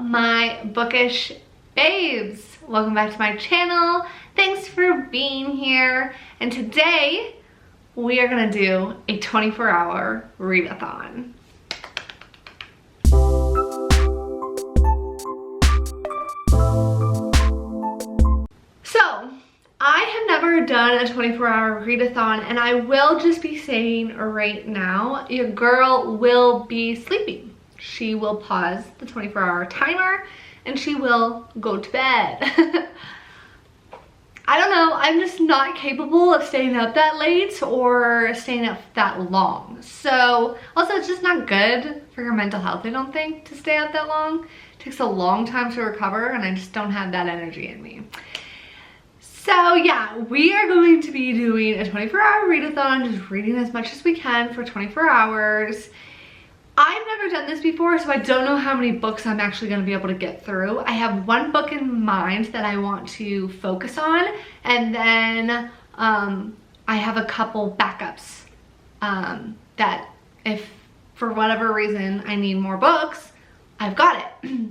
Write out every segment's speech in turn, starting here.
my bookish babes, welcome back to my channel. Thanks for being here, and today we are gonna do a 24-hour readathon. So I have never done a 24-hour readathon, and I will just be saying right now, your girl will be sleeping. She will pause the 24-hour timer and she will go to bed. I don't know, I'm just not capable of staying up that late or staying up that long. So also it's just not good for your mental health, I don't think, to stay up that long. It takes a long time to recover and I just don't have that energy in me. So yeah, we are going to be doing a 24-hour readathon, just reading as much as we can for 24 hours. I've never done this before, so I don't know how many books I'm actually going to be able to get through. I have one book in mind that I want to focus on, and then I have a couple backups that if for whatever reason I need more books, I've got it.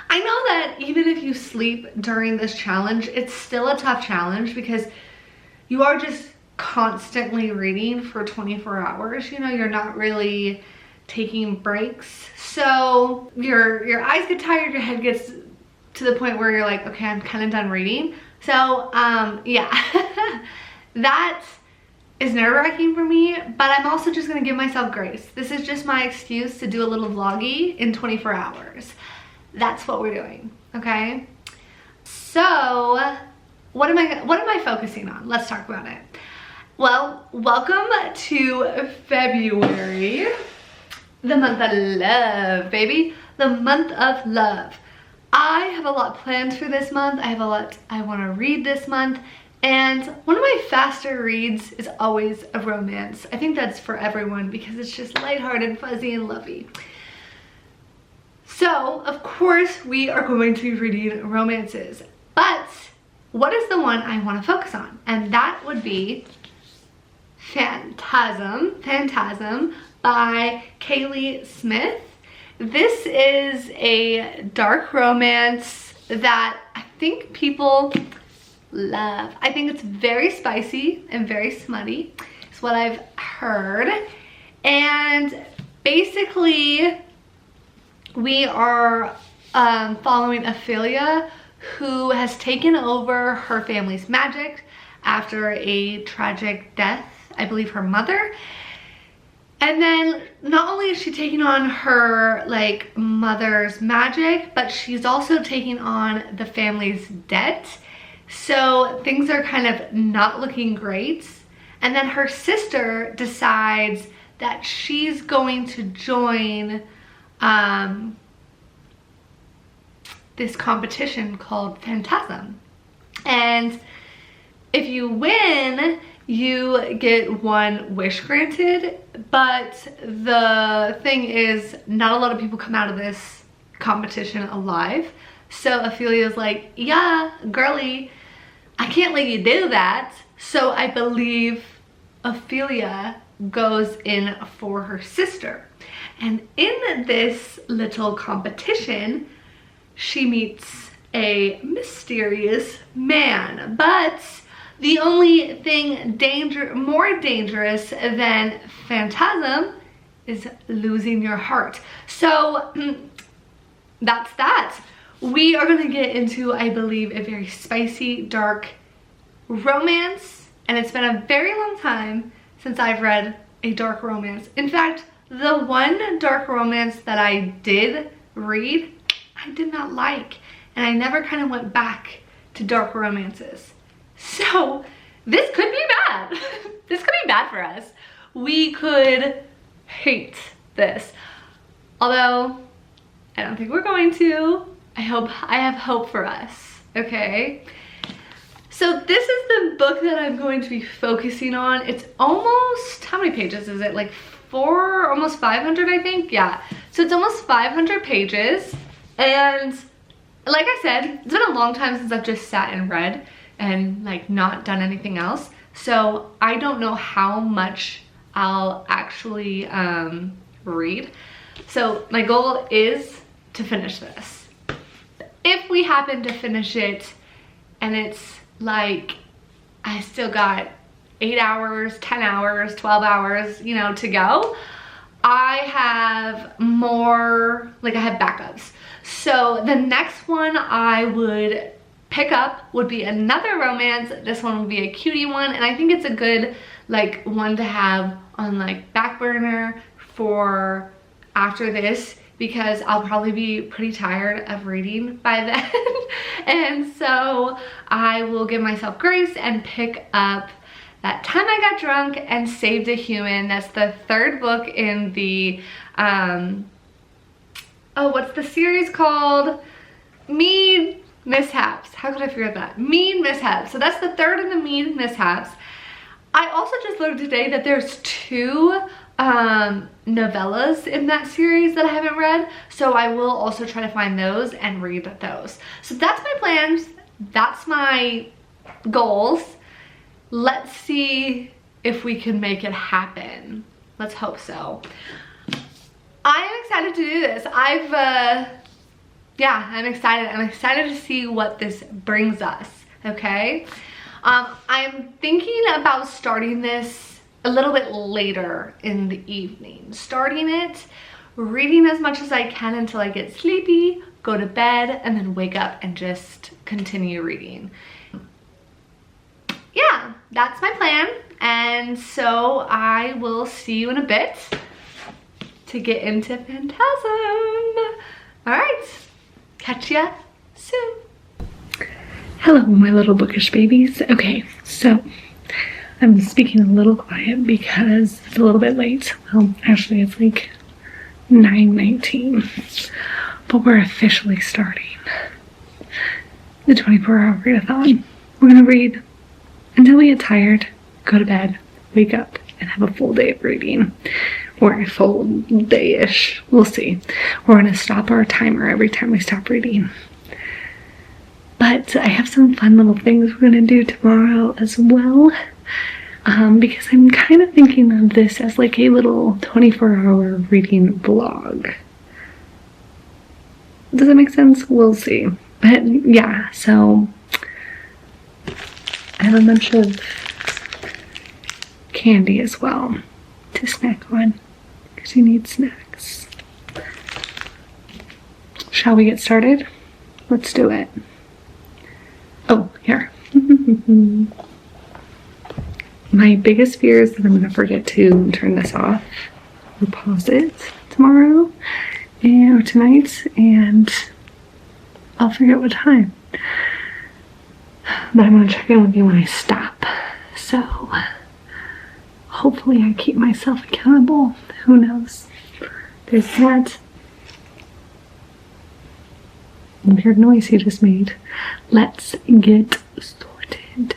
I know that even if you sleep during this challenge, it's still a tough challenge because you are just constantly reading for 24 hours. You know, you're not really taking breaks, so your eyes get tired, your head gets to the point where you're like, okay, I'm kind of done reading. So yeah, that is nerve-wracking for me, but I'm also just gonna give myself grace. This is just my excuse to do a little vloggy in 24 hours. That's what we're doing, okay? So what am I focusing on? Let's talk about it. Well, welcome to February. The month of love, baby. The month of love. I have a lot planned for this month. I have a lot I want to read this month. And one of my faster reads is always a romance. I think that's for everyone because it's just lighthearted, fuzzy, and lovey. So, of course, we are going to be reading romances. But what is the one I want to focus on? And that would be Phantasm by Kaylee Smith. This is a dark romance that I think people love. I think it's very spicy and very smutty. It's what I've heard. And basically, we are following Ophelia, who has taken over her family's magic after a tragic death, I believe her mother. And then not only is she taking on her like mother's magic, but she's also taking on the family's debt. So things are kind of not looking great. And then her sister decides that she's going to join this competition called Phantasm. And if you win, you get one wish granted, but the thing is, not a lot of people come out of this competition alive. So Ophelia's like, yeah, girly, I can't let you do that. So I believe Ophelia goes in for her sister. And in this little competition, she meets a mysterious man, but the only thing more dangerous than Phantasm is losing your heart. So that's that. We are gonna get into, I believe, a very spicy, dark romance, and it's been a very long time since I've read a dark romance. In fact, the one dark romance that I did read, I did not like, and I never kind of went back to dark romances. So this could be bad. This could be bad for us. We could hate this. Although I don't think we're going to. I have hope for us, okay? So this is the book that I'm going to be focusing on. It's almost, how many pages is it? Like almost 500, I think. Yeah. So it's almost 500 pages. And like I said, it's been a long time since I've just sat and read and like not done anything else. So I don't know how much I'll actually read. So my goal is to finish this. If we happen to finish it and it's like I still got 8 hours, 10 hours, 12 hours, you know, to go, I have more, like I have backups. So the next one I would pick up would be another romance. This one would be a cutie one, and I think it's a good like one to have on like back burner for after this, because I'll probably be pretty tired of reading by then. And so I will give myself grace and pick up That Time I Got Drunk and Saved a Human. That's the third book in the, what's the series called? Mean Mishaps. How could I forget that? Mean Mishaps. So that's the third in the Mean Mishaps. I also just learned today that there's 2 novellas in that series that I haven't read, so I will also try to find those and read those. So that's my plans, that's my goals. Let's see if we can make it happen. Let's hope so. I am excited to do this. I'm excited. I'm excited to see what this brings us, okay? I'm thinking about starting this a little bit later in the evening. Starting it, reading as much as I can until I get sleepy, go to bed, and then wake up and just continue reading. Yeah, that's my plan. And so I will see you in a bit to get into Phantasm. All right, catch ya soon. Hello, my little bookish babies. Okay, so I'm speaking a little quiet because it's a little bit late. Well, actually it's like 9:19, but we're officially starting the 24-hour readathon. We're gonna read until we get tired, go to bed, wake up, and have a full day of reading. Or a full day-ish, we'll see. We're gonna stop our timer every time we stop reading. But I have some fun little things we're gonna do tomorrow as well, because I'm kind of thinking of this as like a little 24-hour reading vlog. Does that make sense? We'll see. But yeah, so I have a bunch of candy as well to snack on, because you need snacks. Shall we get started? Let's do it. Oh, here. My biggest fear is that I'm gonna forget to turn this off or pause it tomorrow or tonight, and I'll forget what time. But I'm gonna check in with you when I stop. So hopefully I keep myself accountable. Who knows? There's that weird noise he just made. Let's get started.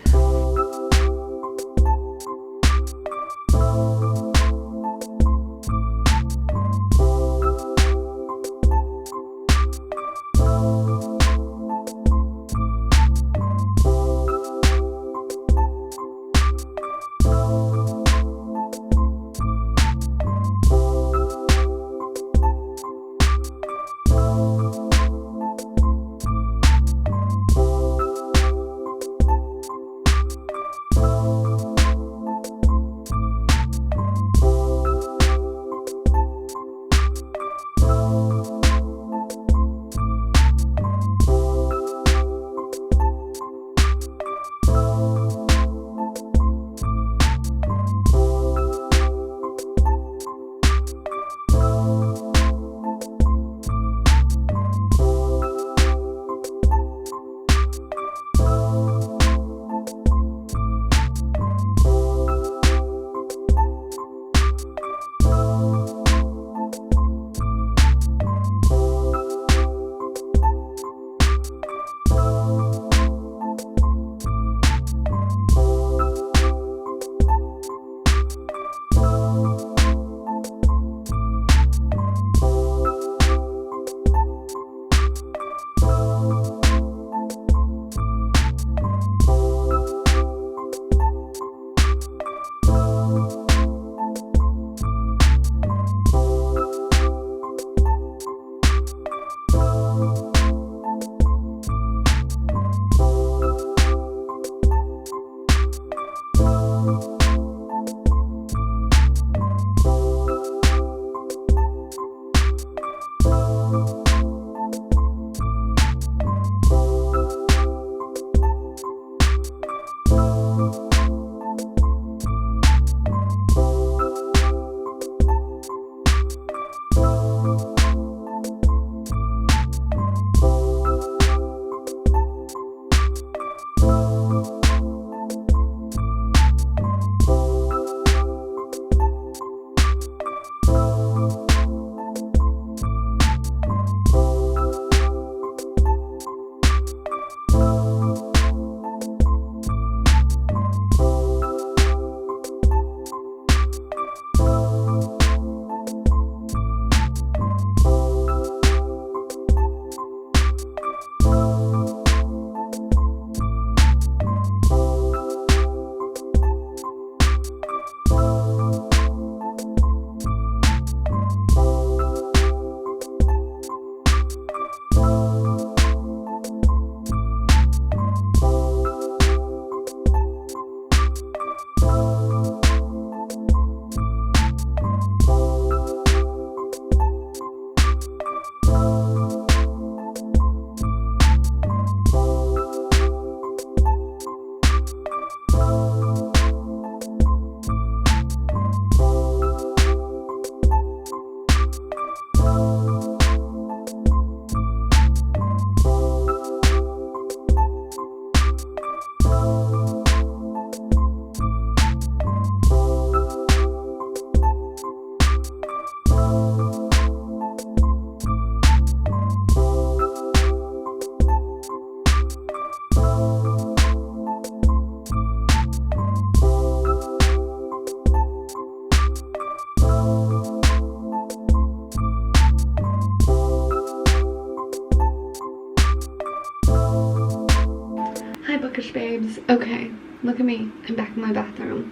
Bookish babes. Okay, look at me. I'm back in my bathroom.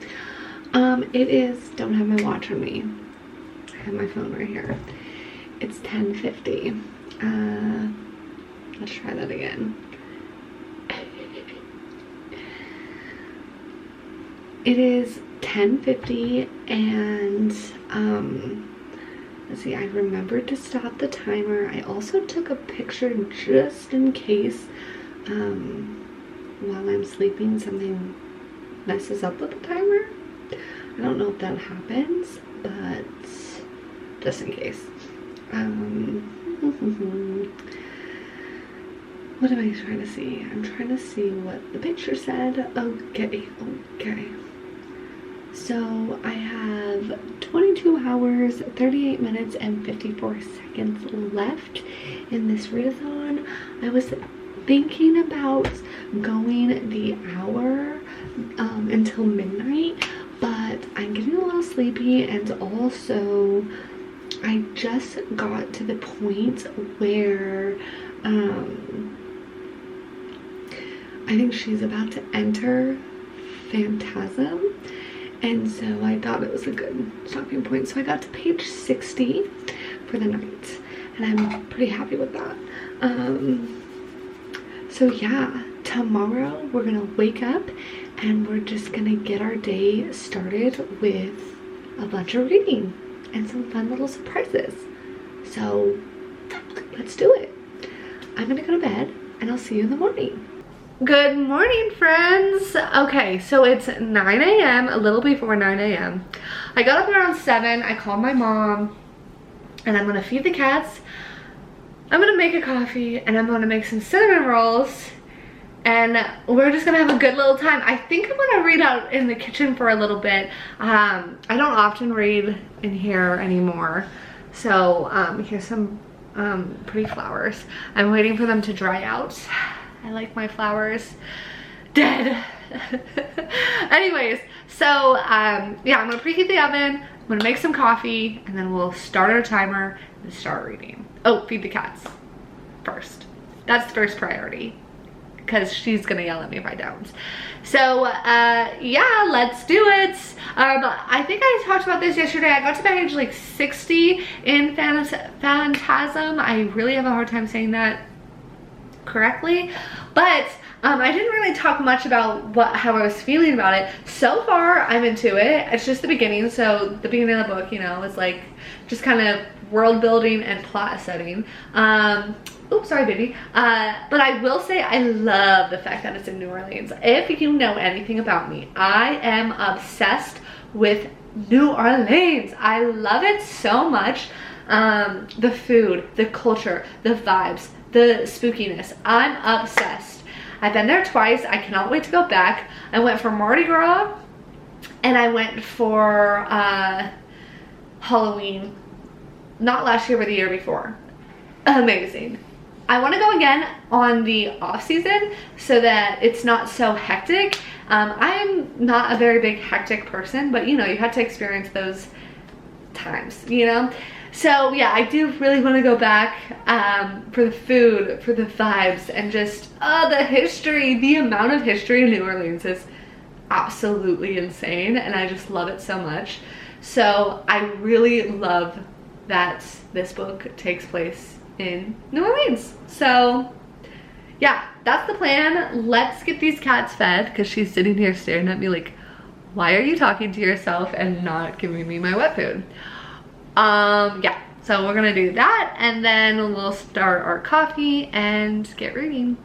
It is, don't have my watch on me. I have my phone right here. It's 10:50. Let's try that again. It is 10:50 and let's see, I remembered to stop the timer. I also took a picture just in case while I'm sleeping something messes up with the timer. I don't know if that happens, but just in case. What am I trying to see? I'm trying to see what the picture said. Okay. So I have 22 hours, 38 minutes, and 54 seconds left in this readathon. I was thinking about going the hour until midnight, but I'm getting a little sleepy, and also I just got to the point where I think she's about to enter Phantasm, and so I thought it was a good stopping point. So I got to page 60 for the night, and I'm pretty happy with that. So yeah, tomorrow we're gonna wake up and we're just gonna get our day started with a bunch of reading and some fun little surprises. So let's do it. I'm gonna go to bed and I'll see you in the morning. Good morning, friends. Okay, so it's 9 a.m., a little before 9 a.m. I got up around 7, I called my mom, and I'm gonna feed the cats. I'm gonna make a coffee, and I'm gonna make some cinnamon rolls, and we're just gonna have a good little time. I think I'm gonna read out in the kitchen for a little bit. I don't often read in here anymore. So here's some pretty flowers. I'm waiting for them to dry out. I like my flowers dead. Anyways, so yeah, I'm gonna preheat the oven, I'm gonna make some coffee, and then we'll start our timer and start reading. Oh, feed the cats first. That's the first priority, because she's gonna yell at me if I don't. So yeah, let's do it. I think I talked about this yesterday. I got to page like 60 in Phantasm. I really have a hard time saying that correctly, but I didn't really talk much about how I was feeling about it. So far, I'm into it. It's just the beginning, so the beginning of the book, you know, is like just kind of world building and plot setting. Oops, sorry, baby. But I will say I love the fact that it's in New Orleans. If you know anything about me, I am obsessed with New Orleans. I love it so much. The food, the culture, the vibes, the spookiness. I'm obsessed. I've been there twice. I cannot wait to go back. I went for Mardi Gras and I went for Halloween. Not last year, but the year before. Amazing. I want to go again on the off season so that it's not so hectic. I'm not a very big hectic person, but you know, you have to experience those times, you know? So yeah, I do really want to go back for the food, for the vibes, and just the history. The amount of history in New Orleans is absolutely insane, and I just love it so much. So I really love that this book takes place in New Orleans. So yeah, that's the plan. Let's get these cats fed, because she's sitting here staring at me like, why are you talking to yourself and not giving me my wet food? Yeah, so we're gonna do that, and then we'll start our coffee and get reading.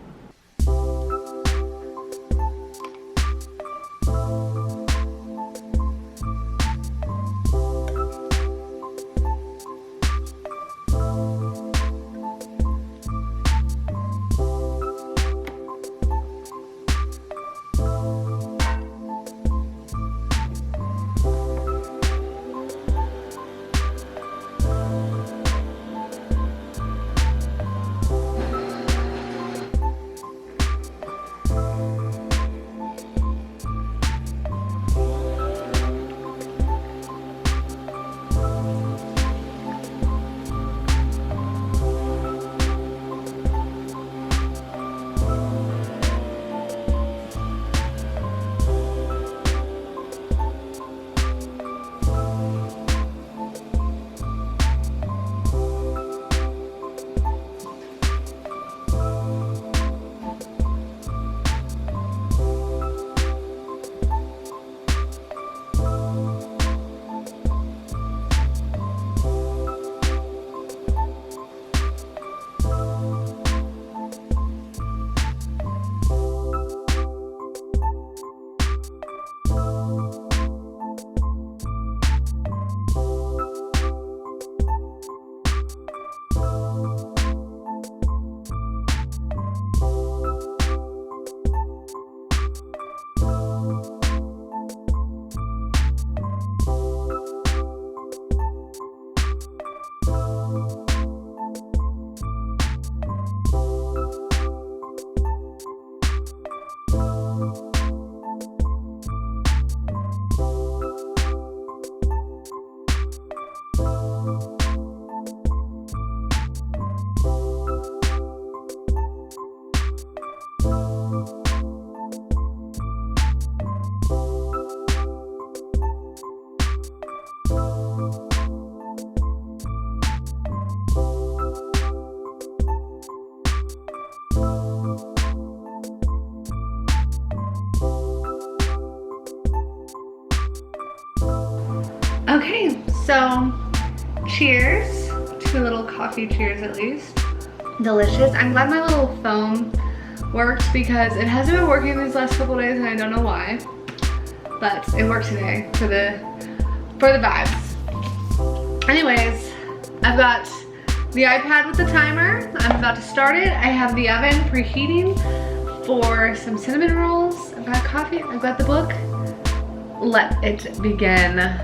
So, cheers. 2 little coffee cheers at least. Delicious. I'm glad my little foam worked because it hasn't been working these last couple days and I don't know why. But it worked today for the vibes. Anyways, I've got the iPad with the timer. I'm about to start it. I have the oven preheating for some cinnamon rolls. I've got coffee, I've got the book. Let it begin.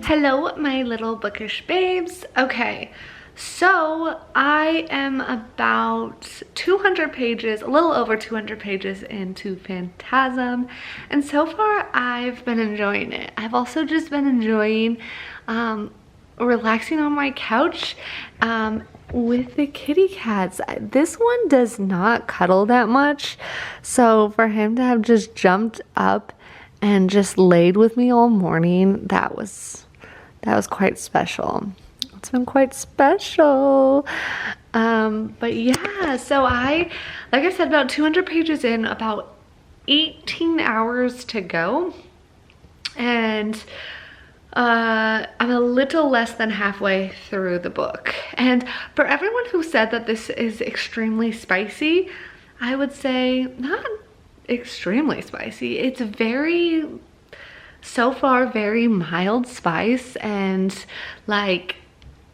Hello, my little bookish babes. Okay, So I am about 200 pages, a little over 200 pages into Phantasm, and so far I've been enjoying it. I've also just been enjoying relaxing on my couch with the kitty cats. This one does not cuddle that much, so for him to have just jumped up and just laid with me all morning, that was quite special. It's been quite special. But yeah, so like I said, about 200 pages in, about 18 hours to go, and I'm a little less than halfway through the book. And for everyone who said that this is extremely spicy, I would say not extremely spicy. It's very, so far, very mild spice, and like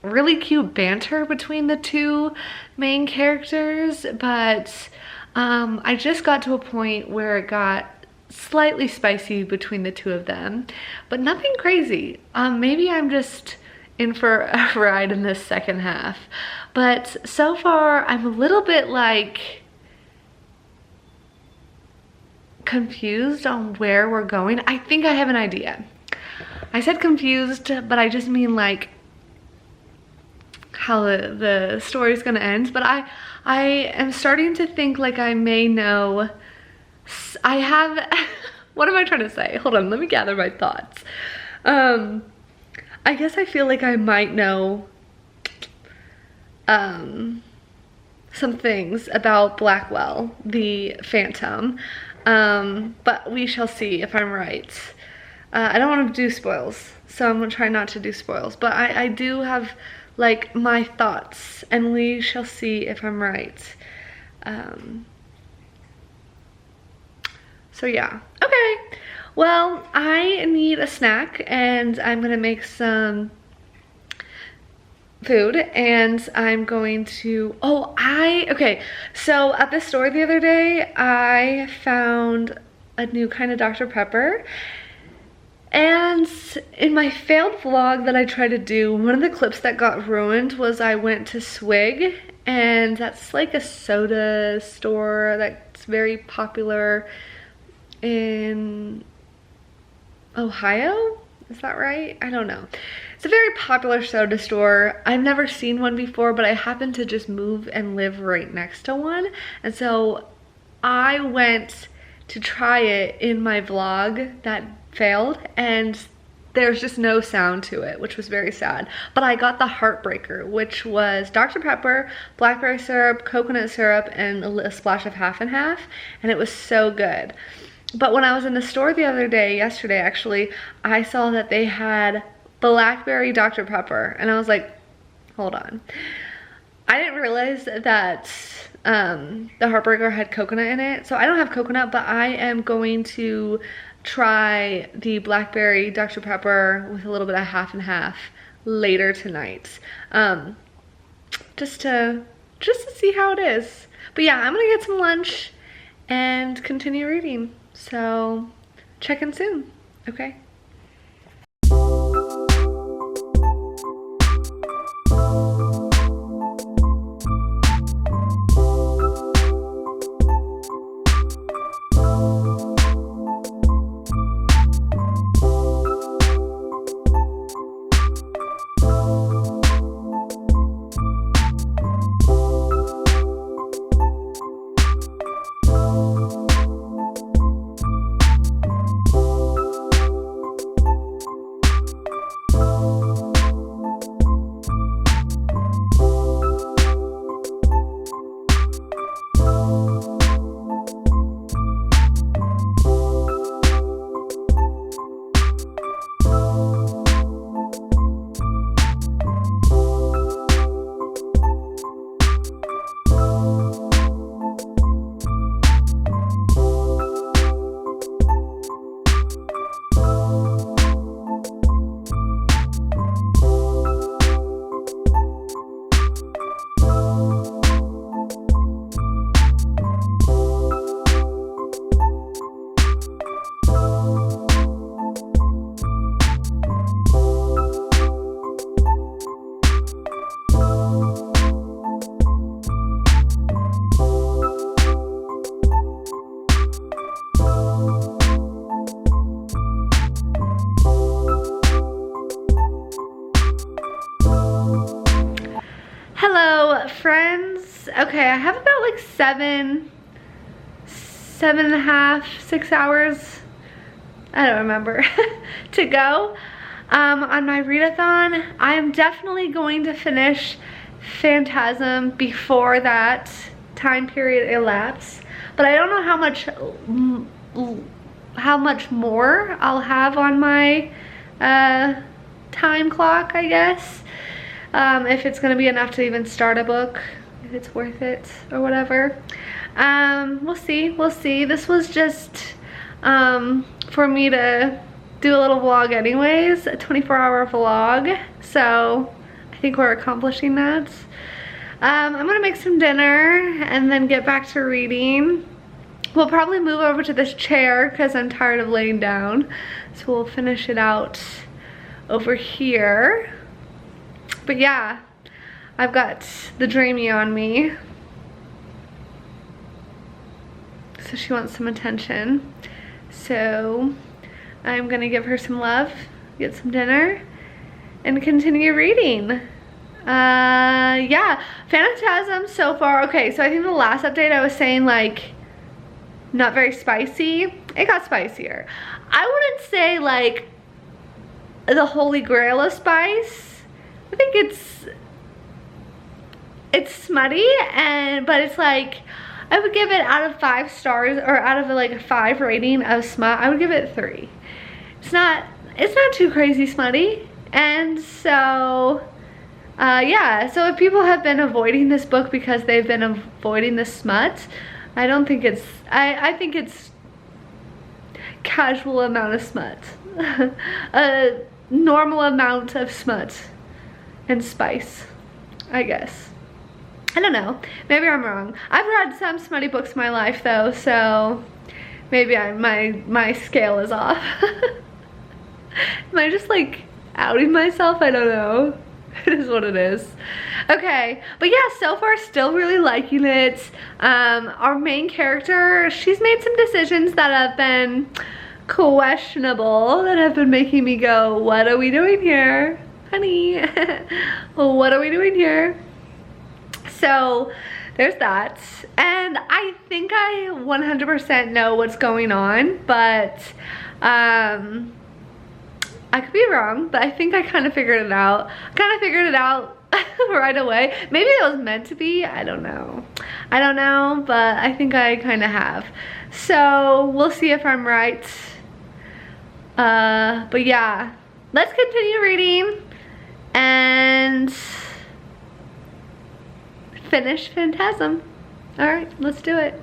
really cute banter between the two main characters. But I just got to a point where it got slightly spicy between the two of them, but nothing crazy. Maybe I'm just in for a ride in this second half, but so far I'm a little bit like confused on where we're going. I think I have an idea. I said confused, but I just mean like how the story's gonna end. But I am starting to think like I may know. I have, what am I trying to say? Hold on, let me gather my thoughts. I guess I feel like I might know some things about Blackwell, the Phantom, but we shall see if I'm right. I don't want to do spoils, so I'm gonna try not to do spoils, but I do have like my thoughts, and we shall see if I'm right. So yeah, okay. Well, I need a snack, and I'm gonna make some food, and I'm going to, okay. So at the store the other day, I found a new kind of Dr. Pepper, and in my failed vlog that I tried to do, one of the clips that got ruined was I went to Swig, and that's like a soda store that's very popular in Ohio, is that right? I don't know. It's a very popular soda store. I've never seen one before, but I happened to just move and live right next to one, and so I went to try it in my vlog that failed, and there's just no sound to it, which was very sad. But I got the Heartbreaker, which was Dr. Pepper, blackberry syrup, coconut syrup, and a splash of half and half, and it was so good. But when I was in the store the other day, yesterday actually, I saw that they had blackberry Dr. Pepper, and I was like, hold on. I didn't realize that the Heartbreaker had coconut in it, so I don't have coconut, but I am going to try the blackberry Dr. Pepper with a little bit of half and half later tonight, just to see how it is. But yeah, I'm gonna get some lunch and continue reading. So check in soon, okay? Friends, okay, I have about like 7.5, 6 hours, I don't remember, to go on my readathon. I am definitely going to finish Phantasm before that time period elapses, but I don't know how much more I'll have on my time clock, I guess. If it's gonna be enough to even start a book, if it's worth it or whatever. We'll see. This was just for me to do a little vlog anyways, a 24-hour vlog, so I think we're accomplishing that. I'm gonna make some dinner and then get back to reading. We'll probably move over to this chair because I'm tired of laying down, so we'll finish it out over here. But yeah, I've got the Dreamy on me, so she wants some attention. So I'm gonna give her some love, get some dinner, and continue reading. Yeah, Phantasm so far. Okay, so I think the last update I was saying like not very spicy. It got spicier. I wouldn't say like the holy grail of spice. I think it's smutty, but it's like, I would give it out of 5 stars, or out of like a 5 rating of smut, I would give it 3. It's not too crazy smutty. And so yeah, so if people have been avoiding this book because they've been avoiding the smut, I don't think it's, I think it's casual amount of smut. A normal amount of smut and spice, I guess. I don't know, maybe I'm wrong. I've read some smutty books in my life though, so maybe my scale is off. Am I just like outing myself? I don't know. It is what it is. Okay, but yeah, so far still really liking it. Our main character, she's made some decisions that have been questionable, that have been making me go, what are we doing here, honey? What are we doing here? So there's that, and I think I 100% know what's going on, but I could be wrong, but I think I kind of figured it out. Right away. Maybe it was meant to be, I don't know, but I think I kind of have. So we'll see if I'm right. But yeah, let's continue reading and finish Phantasm. All right, let's do it.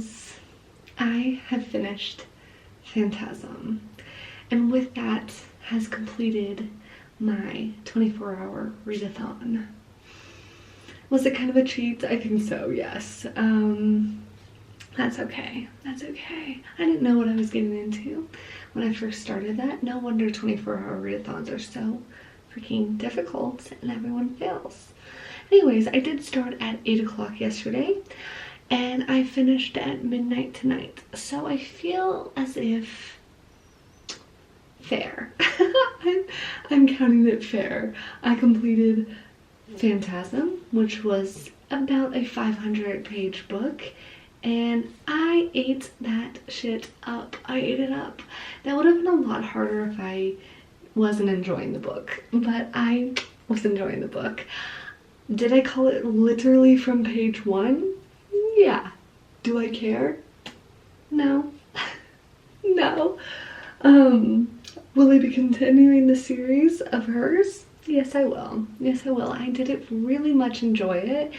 friends, I have finished Phantasm, and with that has completed my 24-hour readathon. Was it kind of a cheat? I think so, yes. That's okay. That's okay. I didn't know what I was getting into when I first started that. No wonder 24-hour readathons are so freaking difficult and everyone fails. Anyways, I did start at 8 o'clock yesterday and I finished at midnight tonight. So I feel as if fair. I'm counting it fair. I completed Phantasm, which was about a 500-page book, and I ate that shit up. I ate it up. That would have been a lot harder if I wasn't enjoying the book, but I was enjoying the book. Did I call it literally from page 1? Yeah. Do I care? No. No. Will I be continuing the series of hers? Yes, I will. Yes, I will. I did really much enjoy it.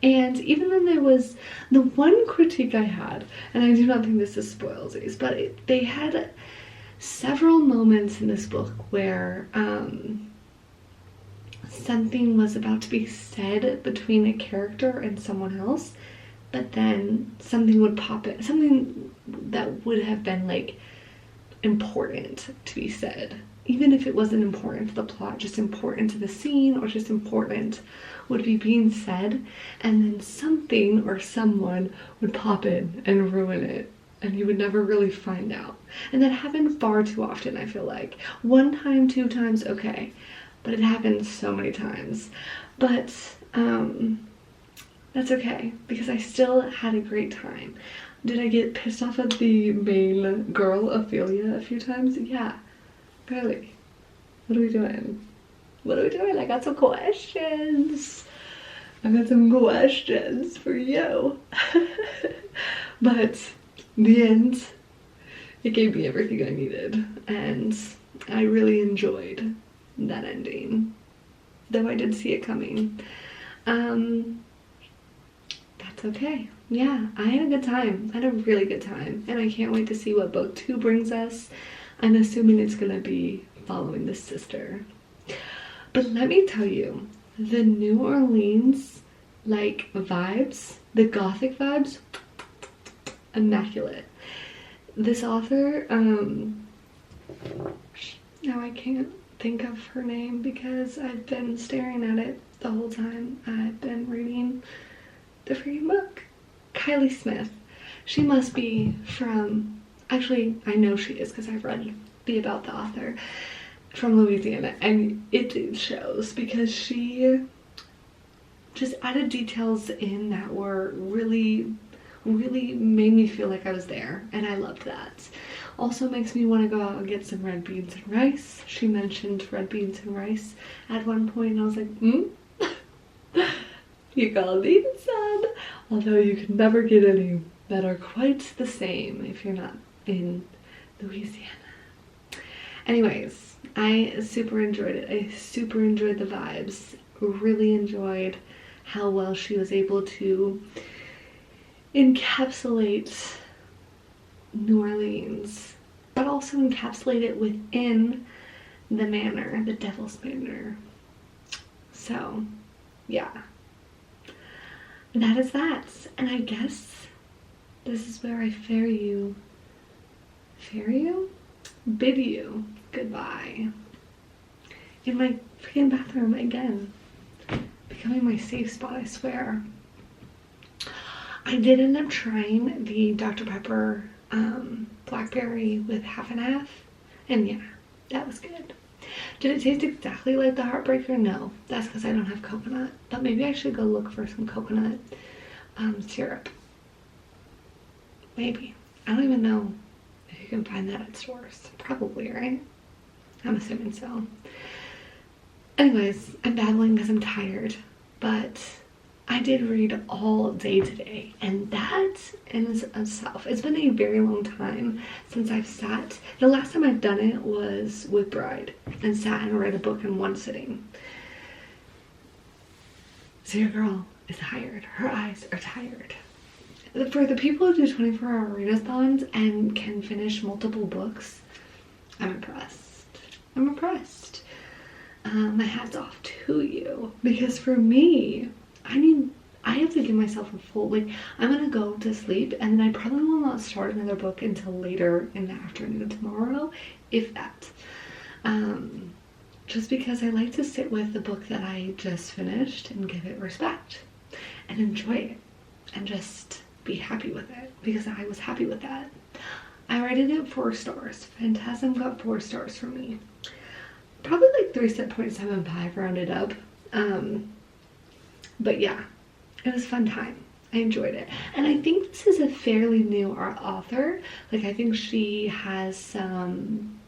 And even though there was the one critique I had, and I do not think this is spoilsies, but they had several moments in this book where something was about to be said between a character and someone else, but then something would pop in, something that would have been like important to be said, even if it wasn't important to the plot, just important to the scene, or just important would be being said, and then something or someone would pop in and ruin it, and you would never really find out. And that happened far too often, I feel like. 1 time, 2 times, okay, but it happened so many times. But that's okay, because I still had a great time. Did I get pissed off at the main girl, Ophelia, a few times? Yeah, barely. What are we doing? What are we doing? I got some questions. I got some questions for you. But the end, it gave me everything I needed, and I really enjoyed that ending, though I did see it coming. That's okay. Yeah, I had a good time. I had a really good time, and I can't wait to see what book 2 brings us. I'm assuming it's gonna be following the sister. But let me tell you, the New Orleans like vibes, the gothic vibes, immaculate. This author, now I can't think of her name because I've been staring at it the whole time I've been reading the freaking book. Kylie Smith. She must be from, actually I know she is because I've read the About the Author, from Louisiana, and it shows because she just added details in that were really made me feel like I was there, and I loved that. Also makes me want to go out and get some red beans and rice. She mentioned red beans and rice at one point, and I was like, you gonna need some. Although you can never get any that are quite the same if you're not in Louisiana. Anyways, I super enjoyed it. I super enjoyed the vibes. Really enjoyed how well she was able to encapsulate New Orleans, but also encapsulate it within the manor, the Devil's Manor. So, yeah. That is that. And I guess this is where I bid you goodbye. In my freaking bathroom again. Becoming my safe spot, I swear. I did end up trying the Dr. Pepper blackberry with half and half, and yeah, that was good. Did it taste exactly like the Heartbreaker? No, that's because I don't have coconut, but maybe I should go look for some coconut syrup. Maybe. I don't even know if you can find that at stores. Probably, right? I'm assuming so. Anyways, I'm babbling because I'm tired, but I did read all day today, and that in itself, it's been a very long time since I've sat. The last time I've done it was with Bride and sat and read a book in one sitting. So your girl is tired. Her eyes are tired. For the people who do 24-hour readathons and can finish multiple books, I'm impressed. I'm impressed. My hat's off to you, because for me, I have to give myself a full, like, I'm gonna go to sleep and then I probably will not start another book until later in the afternoon tomorrow, if that. Just because I like to sit with the book that I just finished and give it respect and enjoy it and just be happy with it, because I was happy with that. I rated it 4 stars. Phantasm got 4 stars from me. Probably like 3.75 rounded up. But yeah, it was a fun time. I enjoyed it. And I think this is a fairly new author. Like, I think she has some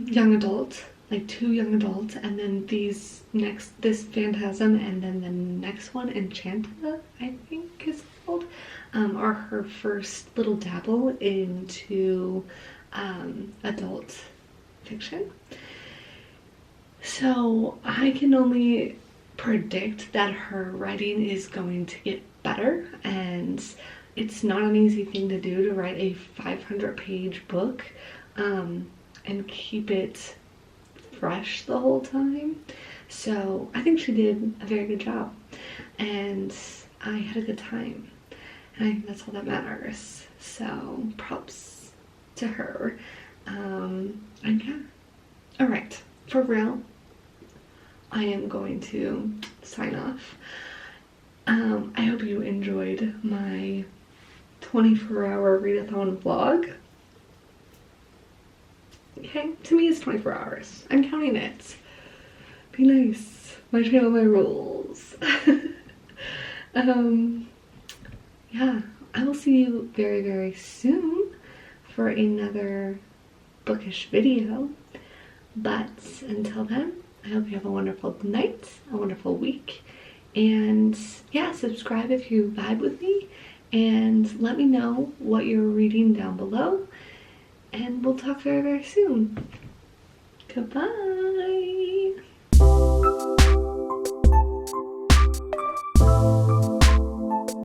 young adult, like 2 young adults, and then this Phantasm, and then the next one, Enchanta, I think is called, are her first little dabble into adult fiction. So I can only predict that her writing is going to get better, and it's not an easy thing to do, to write a 500-page book and keep it fresh the whole time. So I think she did a very good job, and I had a good time, and I think that's all that matters. So props to her. And yeah, all right, for real, I am going to sign off. I hope you enjoyed my 24-hour readathon vlog. Okay, to me it's 24 hours. I'm counting it. Be nice. My channel, my rules. Yeah, I will see you very, very soon for another bookish video. But until then, I hope you have a wonderful night, a wonderful week, and yeah, subscribe if you vibe with me, and let me know what you're reading down below, and we'll talk very, very soon. Goodbye.